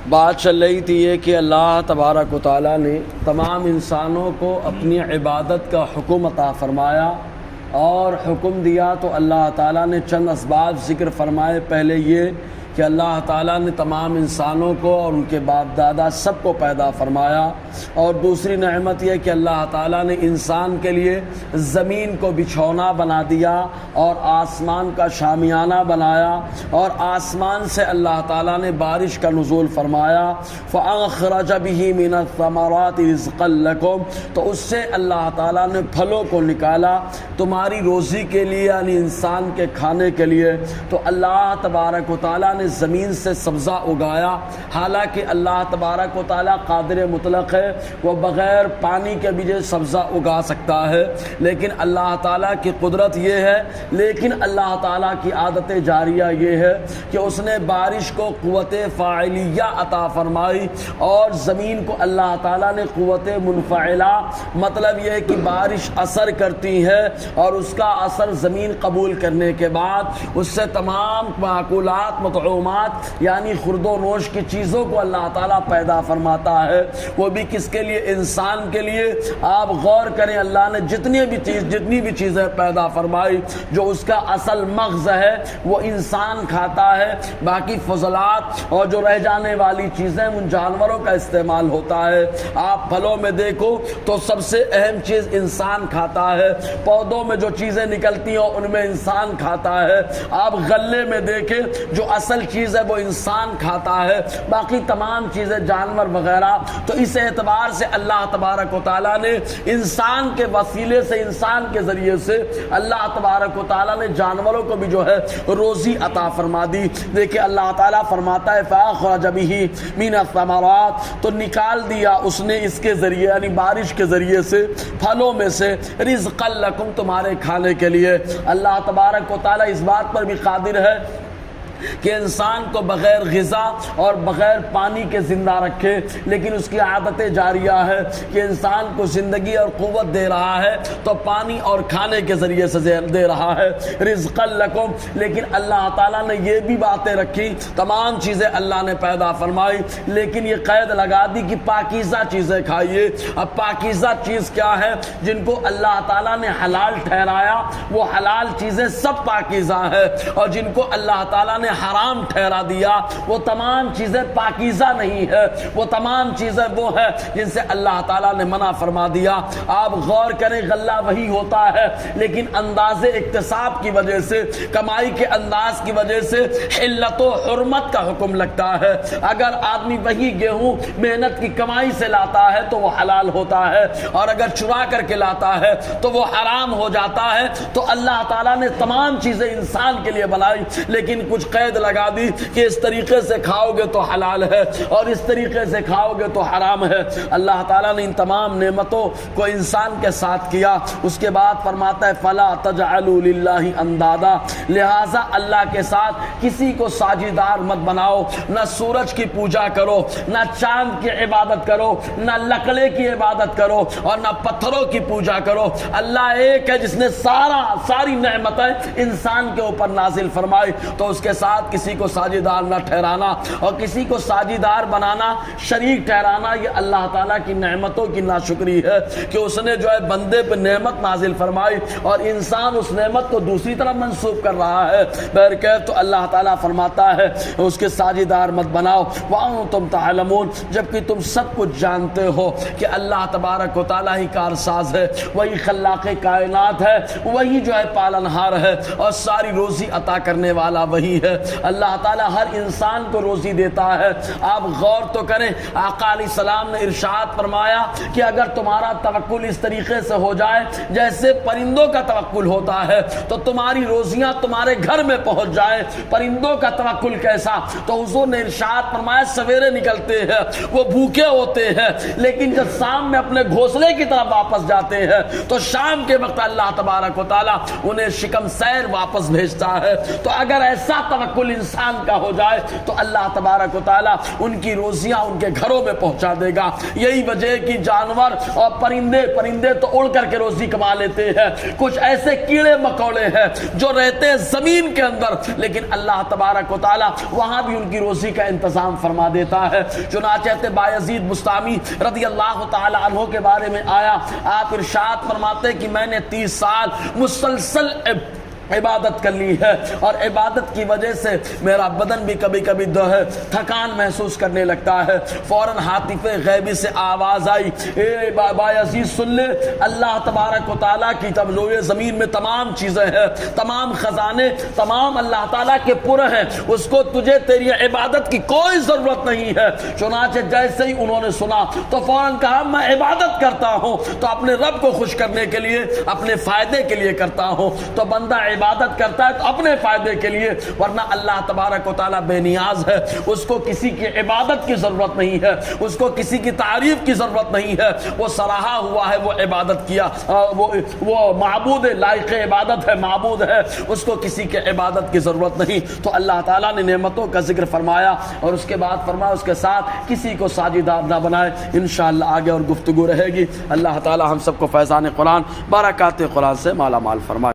بات چل رہی تھی یہ کہ اللہ تبارک و تعالیٰ نے تمام انسانوں کو اپنی عبادت کا حکم عطا فرمایا، اور حکم دیا تو اللہ تعالیٰ نے چند اسباب ذکر فرمائے۔ پہلے یہ کہ اللہ تعالیٰ نے تمام انسانوں کو اور ان کے باپ دادا سب کو پیدا فرمایا، اور دوسری نعمت یہ کہ اللہ تعالیٰ نے انسان کے لیے زمین کو بچھونا بنا دیا اور آسمان کا شامیانہ بنایا، اور آسمان سے اللہ تعالیٰ نے بارش کا نزول فرمایا۔ فَأَخْرَجَ بِهِ مِنَ الثَّمَرَاتِ رِزْقًا لَكُمْ، تو اس سے اللہ تعالیٰ نے پھلوں کو نکالا تمہاری روزی کے لیے، یعنی انسان کے کھانے کے لیے۔ تو اللہ تبارک و تعالیٰ نے زمین سے سبزہ اگایا، حالانکہ اللہ تبارک و تعالیٰ قادر مطلق ہے، وہ بغیر پانی کے بھی سبزہ اگا سکتا ہے، لیکن اللہ تعالیٰ کی قدرت یہ ہے، لیکن اللہ تعالیٰ کی عادت جاریہ یہ ہے کہ اس نے بارش کو قوت فاعلیہ عطا فرمائی، اور زمین کو اللہ تعالیٰ نے قوت منفعلہ، مطلب یہ ہے کہ بارش اثر کرتی ہے، اور اس کا اثر زمین قبول کرنے کے بعد اس سے تمام معقولات مطعومات یعنی خرد و نوش کی چیزوں کو اللہ تعالیٰ پیدا فرماتا ہے، وہ بھی کس کے لیے؟ انسان کے لیے۔ آپ غور کریں، اللہ نے جتنی بھی چیزیں پیدا فرمائی، جو اس کا اصل مغز ہے وہ انسان کھاتا ہے، باقی فضلات اور جو رہ جانے والی چیزیں ان جانوروں کا استعمال ہوتا ہے۔ آپ پھلوں میں دیکھو تو سب سے اہم چیز انسان کھاتا ہے، پودوں میں جو چیزیں نکلتی ہیں ان میں انسان کھاتا ہے۔ آپ غلے میں دیکھیں، جو اصل چیز ہے وہ انسان کھاتا ہے، باقی تمام چیزیں جانور وغیرہ۔ تو اس اعتبار سے اللہ تبارک و تعالیٰ نے انسان کے وسیلے سے، انسان کے ذریعے سے اللہ تبارک و تعالیٰ نے جانوروں کو بھی جو ہے روزی عطا فرما دی۔ دیکھیں اللہ تعالیٰ فرماتا ہے فَأَخْرَجَ بِهِ مِنَ الثَّمَرَاتِ، تو نکال دیا اس نے اس کے ذریعے، یعنی بارش کے ذریعے سے، پھلوں میں سے، رِزْقًا لَكُمْ، تمہارے کھانے کے لیے۔ اللہ تبارک و تعالیٰ اس بات پر بھی قادر ہے کہ انسان کو بغیر غذا اور بغیر پانی کے زندہ رکھے، لیکن اس کی عادت جاریہ ہے کہ انسان کو زندگی اور قوت دے رہا ہے تو پانی اور کھانے کے ذریعے سے دے رہا ہے، رزقا لکم۔ لیکن اللہ تعالیٰ نے یہ بھی باتیں رکھی، تمام چیزیں اللہ نے پیدا فرمائی، لیکن یہ قید لگا دی کہ پاکیزہ چیزیں کھائیے۔ اب پاکیزہ چیز کیا ہے؟ جن کو اللہ تعالیٰ نے حلال ٹھہرایا وہ حلال چیزیں سب پاکیزہ ہیں، اور جن کو اللہ تعالیٰ نے حرام ٹھہرا دیا وہ تمام چیزیں پاکیزہ نہیں ہے، وہ تمام چیزیں وہ ہیں جن سے اللہ تعالیٰ نے منع فرما دیا۔ آپ غور کریں، غلہ وہی ہوتا ہے، لیکن انداز اقتصاب کی وجہ سے، کمائی کے انداز کی وجہ سے حلت و حرمت کا حکم لگتا ہے۔ اگر آدمی وہی گیہوں محنت کی کمائی سے لاتا ہے تو وہ حلال ہوتا ہے، اور اگر چرا کر کے لاتا ہے تو وہ حرام ہو جاتا ہے۔ تو اللہ تعالیٰ نے تمام چیزیں انسان کے لیے بنائی، لیکن کچھ قید لگا دی کہ اس طریقے سے کھاؤ گے تو حلال ہے، اور اس طریقے سے کھاؤ گے تو حرام ہے۔ اللہ تعالیٰ نے ان تمام نعمتوں کو انسان کے ساتھ کیا۔ اس کے بعد فرماتا ہے فَلَا تَجْعَلُوا لِلَّهِ أَنْدَادًا، لہٰذا اللہ کے ساتھ کسی کو ساجدار مت بناؤ، نہ سورج کی پوجا کرو، نہ چاند کی عبادت کرو، نہ لکڑے کی عبادت کرو، اور نہ پتھروں کی پوجا کرو۔ اللہ ایک ہے جس نے ساری نعمتیں انسان کے اوپر نازل فرمائی، تو اس کے ساتھ کسی کو ساجدار نہ ٹھہرانا، اور کسی کو ساجدار بنانا، شریک ٹھہرانا، یہ اللہ تعالیٰ کی نعمتوں کی ناشکری ہے کہ اس نے جو ہے بندے پہ نعمت نازل فرمائی اور انسان اس نعمت کو دوسری طرف منسوب کر رہا ہے۔ بہرکیف تو اللہ تعالیٰ فرماتا ہے اس کے ساجدار مت بناؤ، وَأَنْتُمْ تَعْلَمُونَ، جبکہ تم سب کچھ جانتے ہو کہ اللہ تبارک و تعالیٰ ہی کارساز ہے، وہی خلاق کائنات ہے، وہی جو ہے پالنہار ہے، اور ساری روزی عطا کرنے والا وہی ہے۔ اللہ تعالیٰ ہر انسان کو روزی دیتا ہے۔ آپ غور تو کریں، آقا علیہ السلام نے ارشاد فرمایا کہ اگر تمہارا توکل اس طریقے سے ہو جائے جیسے پرندوں کا توکل ہوتا ہے تو تمہاری روزیاں تمہارے گھر میں پہنچ جائے۔ پرندوں کا توکل کیسا؟ تو حضور نے ارشاد فرمایا سویرے نکلتے ہیں، وہ بھوکے ہوتے ہیں، لیکن جب شام میں اپنے گھونسلے کی طرف واپس جاتے ہیں تو شام کے وقت اللہ تبارک و تعالیٰ انہیں شکم سیر واپس بھیجتا ہے۔ تو اگر ایسا توکل توکل انسان کا ہو جائے تو اللہ تبارک و تعالیٰ ان کی روزیاں ان کے گھروں میں پہنچا دے گا. یہی وجہ ہے کہ جانور اور پرندے تو اڑ کر کے روزی کما لیتے ہیں. کچھ ایسے کیڑے مکوڑے ہیں جو رہتے ہیں زمین کے اندر, لیکن اللہ تبارک و تعالیٰ وہاں بھی ان کی روزی کا انتظام فرما دیتا ہے. چنانچہ بایزید بستامی رضی اللہ تعالی عنہ کے بارے میں آیا, آپ ارشاد فرماتے کہ میں نے 30 سال مسلسل عبادت کر لی ہے, اور عبادت کی وجہ سے میرا بدن بھی کبھی کبھی تھکان محسوس کرنے لگتا ہے. فوراً ہاتف غیبی سے آواز آئی, اے بایزید سن لے, اللہ تبارک و تعالیٰ کی روئے زمین میں تمام چیزیں ہیں, تمام خزانے تمام اللہ تعالیٰ کے پورے ہیں, اس کو تجھے تیری عبادت کی کوئی ضرورت نہیں ہے. چنانچہ جیسے ہی انہوں نے سنا تو فوراً کہا میں عبادت کرتا ہوں تو اپنے رب کو خوش کرنے کے لیے, اپنے فائدے کے لیے کرتا ہوں. تو بندہ عبادت کرتا ہے تو اپنے فائدے کے لیے, ورنہ اللہ تبارک و تعالیٰ بے نیاز ہے, اس کو کسی کی عبادت کی ضرورت نہیں ہے, اس کو کسی کی تعریف کی ضرورت نہیں ہے. وہ سراہا ہوا ہے, وہ عبادت کیا, وہ معبود لائق عبادت ہے, معبود ہے, اس کو کسی کی عبادت کی ضرورت نہیں. تو اللہ تعالیٰ نے نعمتوں کا ذکر فرمایا اور اس کے بعد فرمایا اس کے ساتھ کسی کو ساجدہ نہ بنائے. انشاءاللہ آگے اور گفتگو رہے گی. اللہ تعالیٰ ہم سب کو فیضان قرآن برکات قرآن سے مالا مال فرمائے.